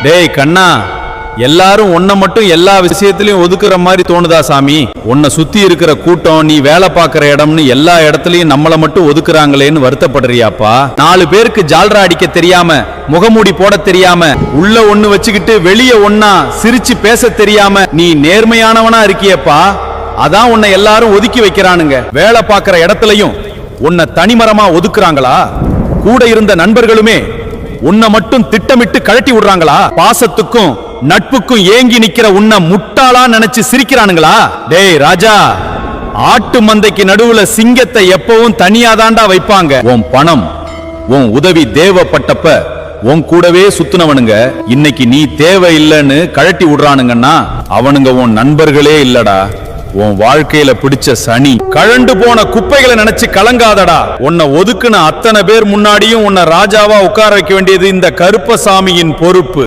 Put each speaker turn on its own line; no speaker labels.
டேய் கண்ணா, எல்லாரும் உன்னை மட்டும் எல்லா விஷயத்திலயும் ஒதுக்குற மாதிரி தோணுதா சாமி? உன்னை சுத்தி இருக்கிற கூட்டம், நீ வேலை பார்க்கிற இடம்னு எல்லா இடத்துலயும் நம்மள மட்டும் ஒதுக்குறாங்களேன்னு வருத்தப்படுறியாப்பா? 4 பேருக்கு ஜால்ரா அடிக்க தெரியாம, முகமூடி போட தெரியாம, உள்ள ஒண்ணு வச்சுக்கிட்டு வெளியே ஒன்னா சிரிச்சு பேச தெரியாம நீ நேர்மையானவனா இருக்கியப்பா. அதான் உன்னை எல்லாரும் ஒதுக்கி வைக்கிறானுங்க. வேலை பார்க்கிற இடத்துலயும் உன்னை தனிமரமா ஒதுக்குறாங்களா? கூட இருந்த நண்பர்களுமே உன்னை மட்டும் திட்டமிட்டு கழட்டி விடுறாங்களா? பாசத்துக்கும் நட்புக்கும் ஏங்கி நிக்கிற உன்னை முட்டாளா நினைச்சு சிரிக்கிறானுங்களா? டேய் ராஜா, ஆட்டு மந்தைக்கு நடுவுல சிங்கத்தை எப்பவும் தனியாதாண்டா வைப்பாங்க. உன் பணம், உன் உதவி தேவைப்பட்டப்ப உன் கூடவே சுத்துனவனுங்க இன்னைக்கு நீ தேவை இல்லைன்னு கழட்டி விடுறானுங்கன்னா அவனுங்க உன் நண்பர்களே இல்லடா, உன் வாழ்க்கையில பிடிச்ச சனி. கழண்டு போன குப்பைகளை நினைச்சு கலங்காதடா. உன்னை ஒதுக்குன அத்தனை பேர் முன்னாடியும் உன்னை ராஜாவா உட்கார வைக்க வேண்டியது இந்த கருப்பசாமியின் பொறுப்பு.